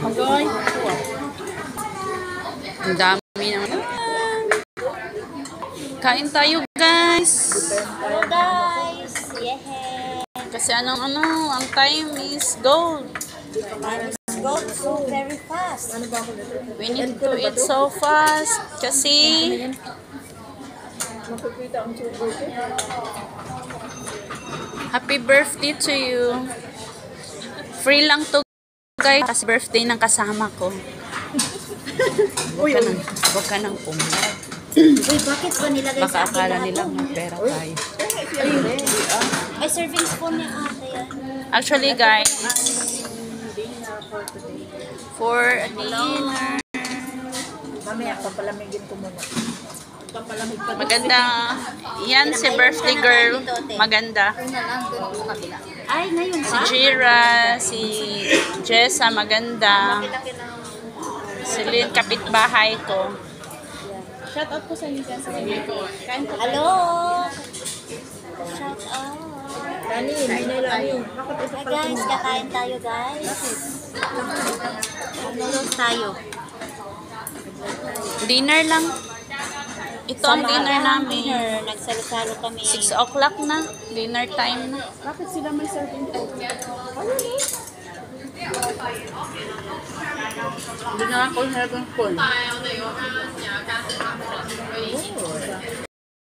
Agoy. Ang dami naman. Kain tayo, guys. Hello, guys. Yeah. Kasi ang time is gold. Let's go so very fast. We need to eat so fast. Kasi happy birthday to you. Free lang to, guys. Kasi birthday ng kasama ko. Huwag ka nang pumunta. Uy, bakit ba nilagay Baka sa akin akala lahat? nila may pera tayo. May serving spoon niya ate yan. Actually, guys, for a dinner, Mamaya, papalamigin ko muna. Papalamig pa. maganda. Yan si birthday girl. Maganda. Ay, ngayon Si pa? Jira, si Jessa, maganda. Si Lynn, kapitbahay ko. Shout out po sa inyo dyan sa kain po. Hello! Shout out. Rani, hindi Rani. Hi guys, kakain tayo guys. Ano tayo? Dinner lang. Ito ang dinner namin. Nagsalo-salo kami. 6 o'clock na. Dinner time na. Bakit sila may serving po? Hindi nga ako having full.